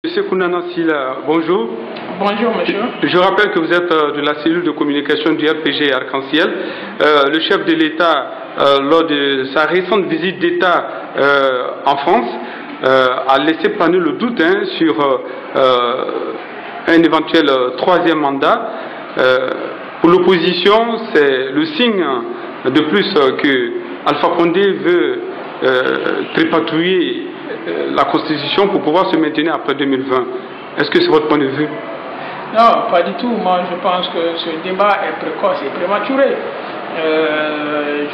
Monsieur Kounana Sila, bonjour. Bonjour, monsieur. Je rappelle que vous êtes de la cellule de communication du RPG Arc-en-Ciel. Le chef de l'État, lors de sa récente visite d'État en France, a laissé planer le doute sur un éventuel troisième mandat. Pour l'opposition, c'est le signe de plus que Alpha Condé veut tripatouiller la Constitution pour pouvoir se maintenir après 2020. Est-ce que c'est votre point de vue? Non, pas du tout. Moi, je pense que ce débat est précoce et prématuré.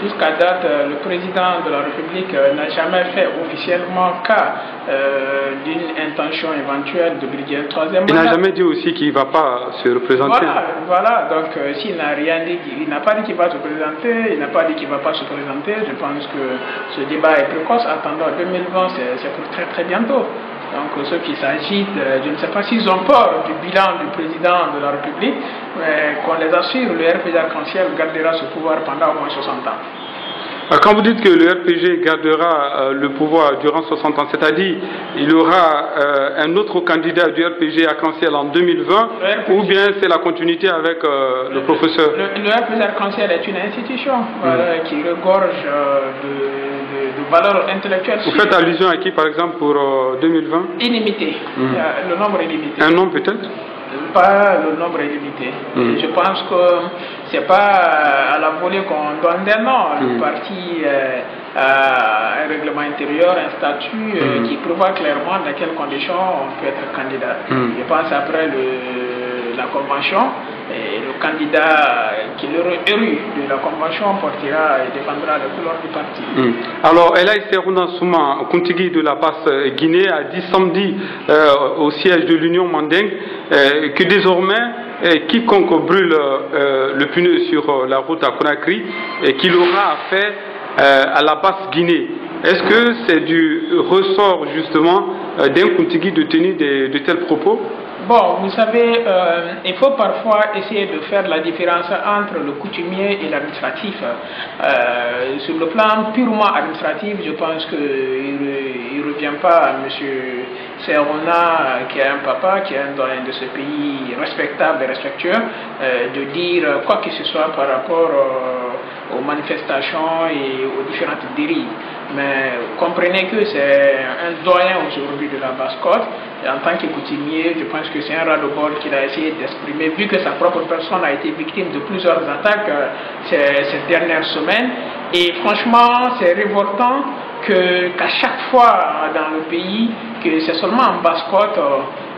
Jusqu'à date, le président de la République n'a jamais fait officiellement cas d'une intention éventuelle de briguer un troisième mandat. Il n'a jamais dit aussi qu'il ne va pas se représenter. Voilà. Donc s'il n'a rien dit, il n'a pas dit qu'il va se présenter, il n'a pas dit qu'il ne va pas se présenter. Je pense que ce débat est précoce. Attendons 2020, c'est pour très très bientôt. Donc ceux qui s'agitent, je ne sais pas s'ils ont peur du bilan du président de la République, mais qu'on les assure, le RPG Arc-en-Ciel gardera ce pouvoir pendant au moins 60 ans. Quand vous dites que le RPG gardera le pouvoir durant 60 ans, c'est-à-dire il y aura un autre candidat du RPG Arc-en-Ciel en 2020, ou bien c'est la continuité avec le professeur? Le RPG Arc-en-Ciel est une institution qui regorge de valeurs intellectuelles. Vous faites allusion à qui, par exemple, pour 2020? Illimité. Le nombre est limité. Un nom peut-être? Pas le nombre est limité. Je pense que c'est pas à la volée qu'on donne des noms. Le parti a un règlement intérieur, un statut qui prévoit clairement dans quelles conditions on peut être candidat. Je pense après la convention, et le candidat qui est élu de la convention portera et défendra les couleurs du parti. Alors, Elaï Serouna Souma, Kontigi de la Basse-Guinée, a dit samedi au siège de l'Union Mandingue que désormais, quiconque brûle le pneu sur la route à Conakry, qu'il aura affaire à la Basse-Guinée. Est-ce que c'est du ressort justement d'un Kontigi de tenir de tels propos? Bon, vous savez, il faut parfois essayer de faire la différence entre le coutumier et l'administratif. Sur le plan purement administratif, je pense qu'il ne revient pas à M. Serouna, qui est un papa, qui est un doyen de ce pays respectable et respectueux, de dire quoi que ce soit par rapport aux manifestations et aux différentes dérives. Mais comprenez que c'est un doyen aujourd'hui de la Basse-Côte. En tant que coutumier, je pense que c'est un ras-le-bol qu'il a essayé d'exprimer, vu que sa propre personne a été victime de plusieurs attaques ces dernières semaines. Et franchement, c'est révoltant qu'à chaque fois dans le pays, que c'est seulement en Basse-Côte,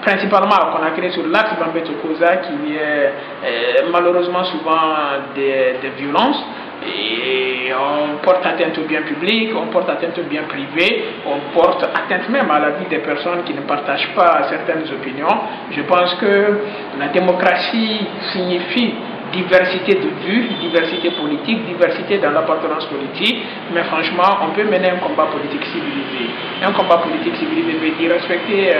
principalement à Conakry, sur l'axe Bambé-Tokoza, qu'il y a malheureusement souvent des violences. Et on porte atteinte au bien public, on porte atteinte au bien privé, on porte atteinte même à la vie des personnes qui ne partagent pas certaines opinions. Je pense que la démocratie signifie diversité de vues, diversité politique, diversité dans l'appartenance politique, mais franchement, on peut mener un combat politique civilisé. Un combat politique civilisé veut dire respecter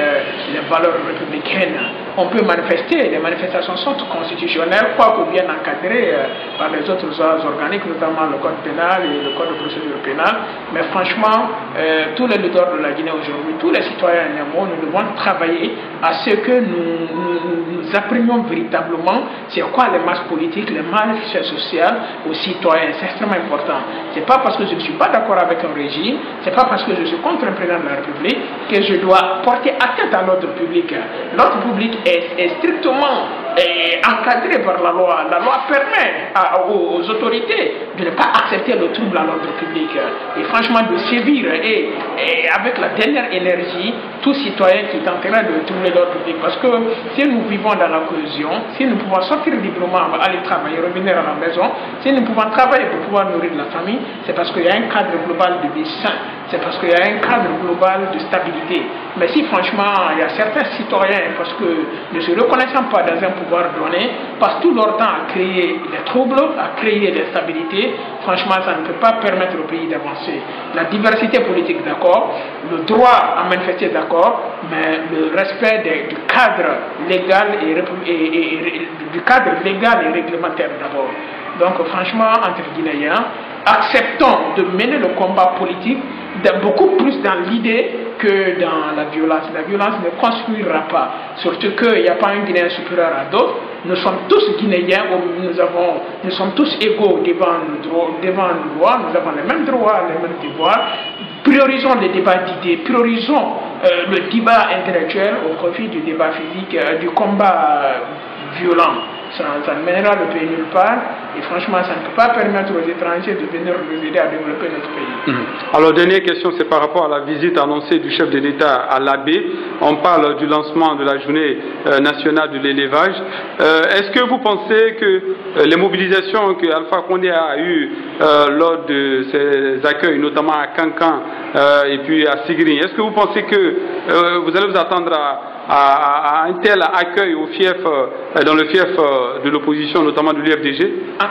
les valeurs républicaines. On peut manifester, les manifestations sont constitutionnelles, quoique bien encadrées par les autres organiques, notamment le code pénal et le code de procédure pénale. Mais franchement, tous les leaders de la Guinée aujourd'hui, tous les citoyens néanmoins, nous devons travailler à ce que nous apprenions véritablement c'est quoi les masses politiques, les masses sociales aux citoyens. C'est extrêmement important. C'est pas parce que je ne suis pas d'accord avec un régime, c'est pas parce que je suis contre un président de la République que je dois porter atteinte à l'ordre public. L'ordre public est strictement encadré par la loi. La loi permet aux autorités de ne pas accepter le trouble à l'ordre public et franchement de sévir et avec la dernière énergie tout citoyen qui tentera de troubler l'ordre public, parce que si nous vivons dans la cohésion, si nous pouvons sortir librement, aller travailler, revenir à la maison, si nous pouvons travailler pour pouvoir nourrir la famille, c'est parce qu'il y a un cadre global de vie sain, c'est parce qu'il y a un cadre global de stabilité. Mais si franchement il y a certains citoyens, parce que ne se reconnaissant pas dans un pouvoir donné, passent tout leur temps à créer des troubles, à créer des stabilités, franchement ça ne peut pas permettre au pays d'avancer. La diversité politique d'accord, le droit à manifester d'accord, mais le respect du cadre légal et réglementaire d'abord. Donc franchement, entre Guinéens, acceptons de mener le combat politique beaucoup plus dans l'idée que dans la violence. La violence ne construira pas, surtout qu'il n'y a pas un Guinéen supérieur à d'autres. Nous sommes tous Guinéens, nous sommes tous égaux devant le droit, nous avons les mêmes droits, les mêmes devoirs. Priorisons les débats d'idées, priorisons le débat intellectuel au profit du débat physique, du combat violent. Ça ne mènera le pays nulle part et franchement ça ne peut pas permettre aux étrangers de venir nous aider à développer notre pays. Alors dernière question, c'est par rapport à la visite annoncée du chef de l'État à l'Abbé. On parle du lancement de la journée nationale de l'élevage. Est-ce que vous pensez que les mobilisations que Alpha Condé a eues lors de ses accueils, notamment à Kankan et puis à Sigri, est-ce que vous pensez que vous allez vous attendre à un tel accueil au fief, dans le fief de l'opposition, notamment de l'UFDG? En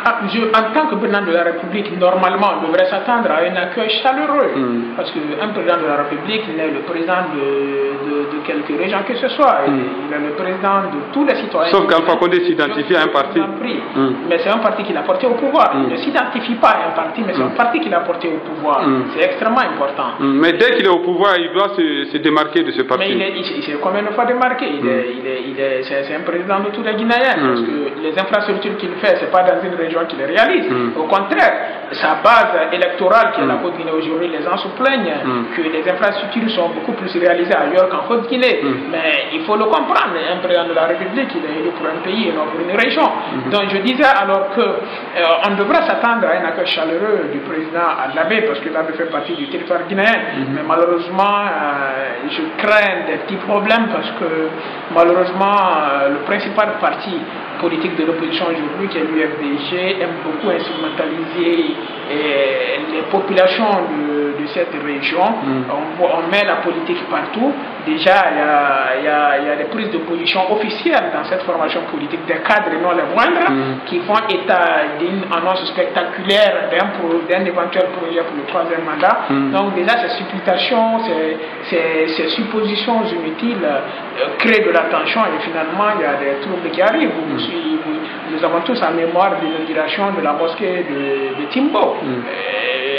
tant que président de la République, normalement, on devrait s'attendre à un accueil chaleureux. Parce qu'un président de la République, il est le président de quelques régions que ce soit. Il est le président de tous les citoyens. Sauf qu'Alpha Condé s'identifie à un parti. Mais c'est un parti qu'il a porté au pouvoir. Il ne s'identifie pas à un parti, mais c'est un parti qu'il a porté au pouvoir. C'est extrêmement important. Mais dès qu'il est au pouvoir, il doit se démarquer de ce parti. Mais il s'est combien de fois démarqué? C'est un président de tous les Guinéens. Parce que les infrastructures qu'il fait, ce n'est pas dans une région qu'il les réalise. Au contraire, sa base électorale qui est la Côte-Guinée aujourd'hui, les gens se plaignent que les infrastructures sont beaucoup plus réalisées ailleurs qu'en Côte-Guinée. Mais il faut le comprendre, un président de la République, il est élu pour un pays et non pour une région. Donc je disais alors qu'on devrait s'attendre à un accueil chaleureux du président à l'Abbé, parce que l'Abbé fait partie du territoire guinéen. Mais malheureusement, je crains des petits problèmes parce que malheureusement, le principal parti politique de l'opposition aujourd'hui, qui est l'UFDG, aime beaucoup instrumentaliser les populations de cette région. On met la politique partout. Déjà, il y a des prises de position officielles dans cette formation politique, des cadres et non les moindres, qui font état d'une annonce spectaculaire d'un éventuel projet pour le 3e mandat. Donc déjà, ces supputations, ces suppositions inutiles créent de la tension et finalement, il y a des troubles qui arrivent. Nous avons tous en mémoire l'inauguration de la mosquée de Timbo,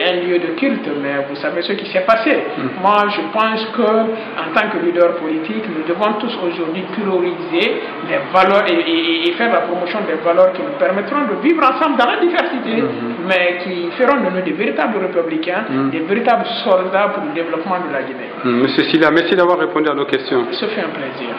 un lieu de culte, mais vous savez ce qui s'est passé. Moi, je pense qu'en tant que leader politique, nous devons tous aujourd'hui prioriser les valeurs et faire la promotion des valeurs qui nous permettront de vivre ensemble dans la diversité, mais qui feront de nous des véritables républicains, des véritables soldats pour le développement de la Guinée. Monsieur Silla, merci d'avoir répondu à nos questions. Ce fait un plaisir.